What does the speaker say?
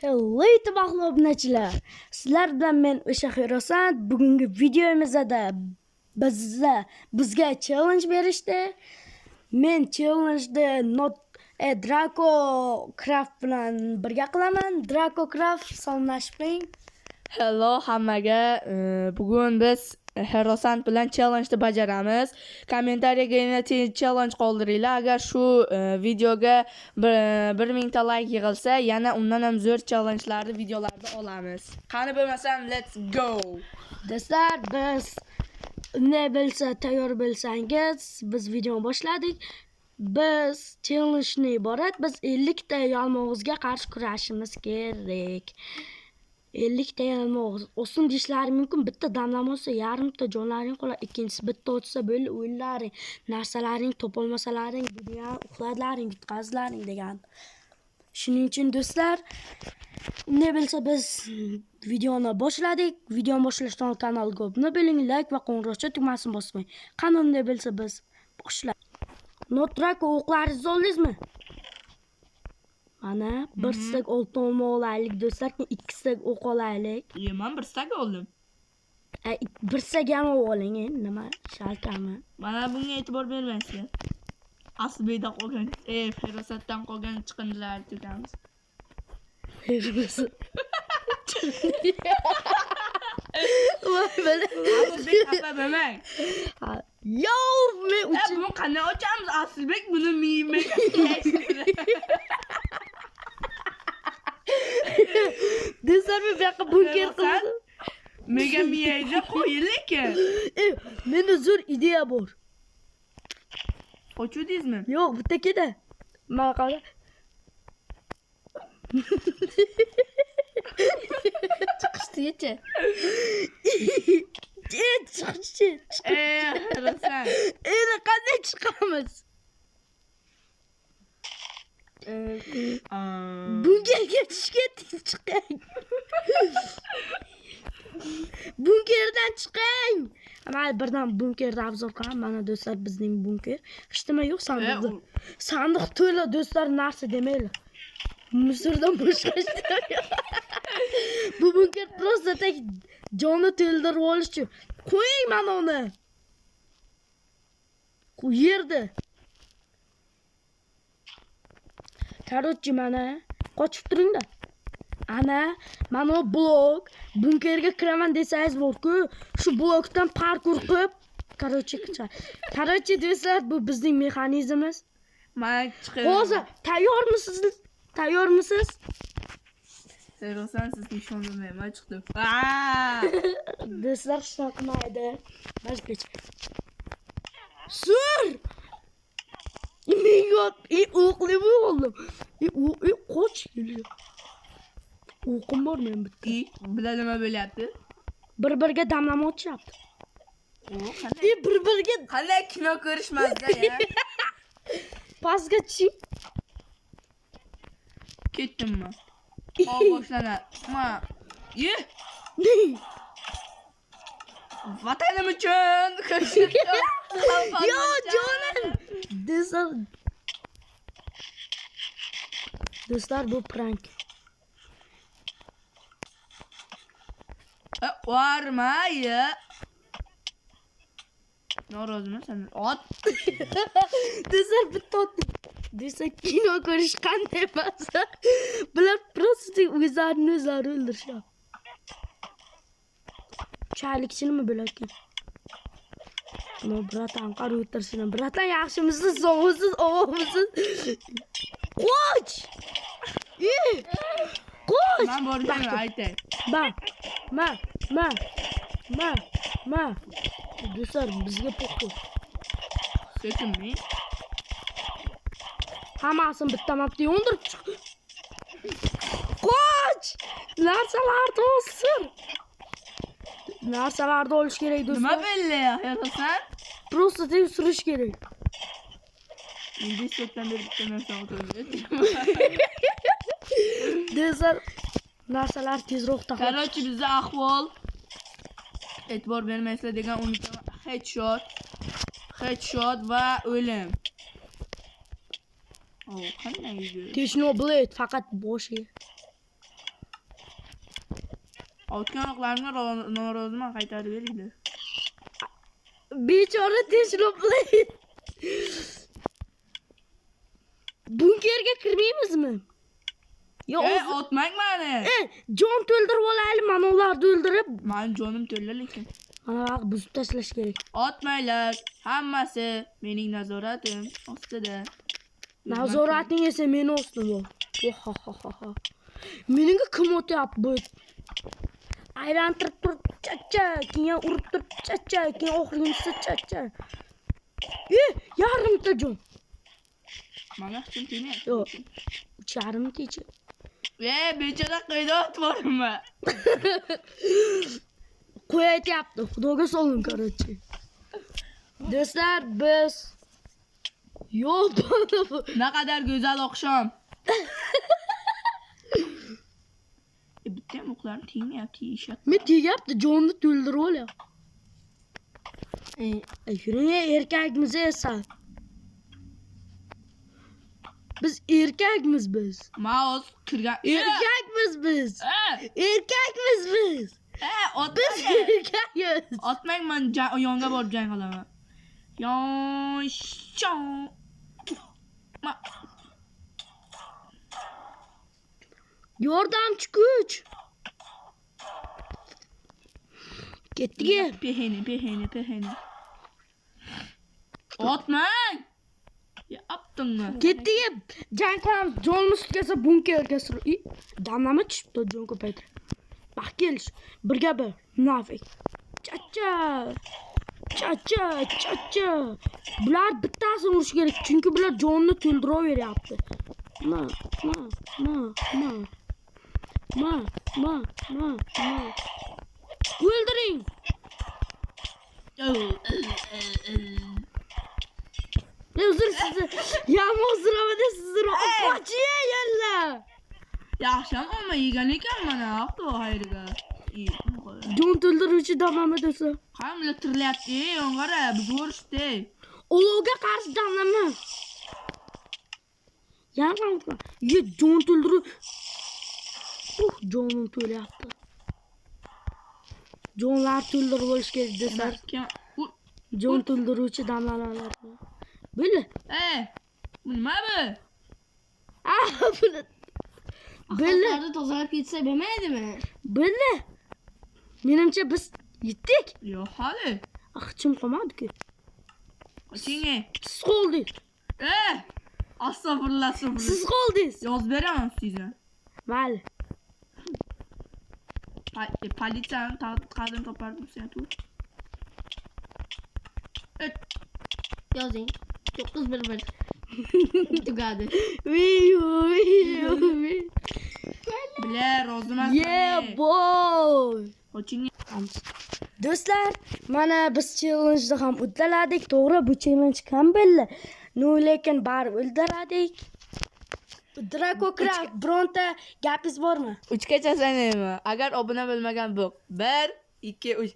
Hello itibaqli obunachilar. Sizlar bilan men o'sha Xerosan. Bugungi videomizda bizga challenge berishdi. Men challenge'da Draco Craft bilan birga qilaman. Draco Craft salomlashib qo'ying. Hello hammaga. Bugun biz Xerosan bilan challenge bajaramiz. Kommentariyaga challenge qoldiringlar. Agar shu videoga 1000 ta like yig'ilsa, yana undan ham zo'r challenge'larni videolarda olamiz. Qani bo'lmasam, let's go. Do'stlar, biz ne bilsa tayyor bo'lsangiz, biz videoni boshladik. Biz challenge iborat. Biz 50 ta yalmog'izga qarshi kurashimiz kerak. 50 ta yalmog'iz. O'sin deyishlari mumkin. Bitta damlama olsa, yarimta jonlaring qolar. Ikkinchisi bitta o'tsa bo'ldi, o'yinlaring, narsalaring topolmasalaring, dunyo uxladlaring, yutqazlaring degan. Shuning uchun do'stlar, ne bilsa biz videoni boshladik. Videoni boshlashdan oldin kanalga obuna bo'ling, like va qo'ng'iroqcha tugmasini bosmang. Qanday ne bilsa biz boshlaymiz. Notrako o'qlaringizni oldingizmi? Mana bir stak oltin olma olaylik do'stlar, ikki stak o'q olaylik. Men bir stak oldim. Bir stak ham oling, nima shaltami? Mana bunga e'tibor bermaysizlar. Aslida qolgan, Xerosatdan qolgan chiqindilar tegamiz. Voy bala. Aslbek xafa bo'lmang. Yo, men uchun Buni qanday ochamiz? Aslbek buni miyimga. do'stlar, men bu yoqqa bunker qildim. Menga miyaga qo'ying-lekin. Menda zo'r ideya bor. Ochudingizmi? Yo'q, bitta keda. Mana qara. Chiqishdi-chi. Chiqishdi. Xerosan. Endi qanday chiqamiz? Bunkerga tushga chiqing. Bunkerdan chiqing. Mana birdan bunkerda obzor qilaman. Mana do'stlar, bizning bunker. Hech nima yo'q sandiqda. Sandiq to'la do'stlar, narsa demanglar. Misrdan boshqa hech nima yo'q. Bu bunker просто tek jonni to'ldirib olish uchun. Qo'ying mana uni. Yerda. Korotchi, mana qochib turinglar. Ana, mana blok, bunkerga kiraman desangiz borku, shu blokdan parkur qilib, korotchi do'stlar, bu bizning mexanizmimiz. Mana chiqing. Hozir tayyormisiz? Tayyormisiz? Xerosan, sizni ishonmayman, chiqdim. Do'stlar, shunaqa qilmaydi. Bashkech. Sur! O'qli bo'ldim. Qoch geliyor. O'qim bor men bitta. Bular nima bo'lyapti? Bir-biriga damlama o'tishyapti. Bir-biriga Qanday kino ko'rishmazda ya? pastga tushing. Ketdimmi? Hop boshlanadi. Vatanim uchun Yo, jonim. Do'stlar, bu prank. Varma-ya. Norozimi sen? Ot. Do'stlar, bitta ot. Do'stlar, kino ko'rish qanday bo'lsa, bular просто o'zlarini o'zlari o'ldirishadi. Chaylikchimi bo'larkan? Mana bratan qari o'tirsin. Bratan, yaxshimisiz, sog'misiz, ovomisiz? Qoch! Qoch! Men borishim aytay. Ma. Do'stlar, bizga po'qi. Sekinmi? Hammasini bitta mapda yondirib chiq. Qoch! Narsalarni olsin. Narsalarni olish kerak do'stlar. Nima belli, Xerosan? Просто tek surish kerak. Endi sotdan beri bitta narsa o'tirdim. Do'stlar, narsalar tezroq taqib. Короче, bizda ahvol e'tibor bermaysizlar degan unutaman. Headshot va o'lim. Qanday edi? Technoblade faqat boshiga. Otgan oqlarimga noroziman, qaytarib beringlar. Bechora tinchliklaydi. Bunkerga kirmaymizmi? Yo, Otmang meni. jon to'ldirib olaylik, mana ularni o'ldirib. Meni jonim to'la lekin. Mana vaqt buzib tashlash kerak. Otmanglar. Hammasi mening nazoratim ostida. Nazorating esa meni ostimda. Ohohoho. Menga kim o'tyapti bu? Aylantirib turib chacha, keyin urib turib chacha, keyin oxirgisi chacha. Yarimta jon. Mana kim tegmayapti? Yo'q. 3,5 ta. Bechora qayda otvorma. Qo'yayapti. Xudoga solin, короче. Do'stlar, biz yo'q bu. Naqadar go'zal oqshom. Bitta ham o'qlarim tegmayapti, eshak. Men tegyapti, jonni to'ldirib olyapti. Yuring, erkakmiz esa. Biz erkakmiz biz. Mouse kirgan. Erkakmiz biz. Erkakmiz biz. Biz erkakmiz. Otmang, men yonga borib jang qilaman. Yon. Yordamchi kuch. Ketdik. Peheni. Otmang. Yaptingmi? Ketdik. Jang qilamiz. Jon ustga bunkerga surib. Damlama tushibdi jon ko'paytirib. Bax kelish. Birga bir. Nafik. Chacha. Bular bittasini urish kerak, chunki bular jonni to'ldiraveryapti. Ma. O'ldiring. Uzr sizni. Yamozramada sizlar qochiya yalla. Yaxshim, ammo yegan ekan mana haqda hayriga. Jon to'ldiruvchi damlama desa. Qamlar tirilyapti, yong'ara, biz o'rishdi. Olovga qarshi damlama. Yana jon to'ldiruv. Jonim to'layapti. Jonlar to'ldirib olish kerak desar. Jon to'ldiruvchi damlamalar. Bili. Bu nima bu? Bili. Ahlatlarni tozalab ketsa bo'lmaydimi? Bili. Menimcha biz yetdik. Yo'q, hali. Kim qolmadi-ku. Chingi. Siz qoldingiz. Astagfirullah. Siz qoldingiz. Yoz beraman sizga. Mayli. Politsiyani qadam topardim sen tur. Yozing. 911. Tugadi. Bile, roziman. Yeah boy. Ochingi. Do'stlar, mana biz challenge ham uddaladik. To'g'ri, bu challenge ham belli. Lekin baribir uddaladik. Drakocraft bironta gapingiz bormi? 3 gacha sanaymi? Agar obuna bo'lmagan bo'l. 1 2 3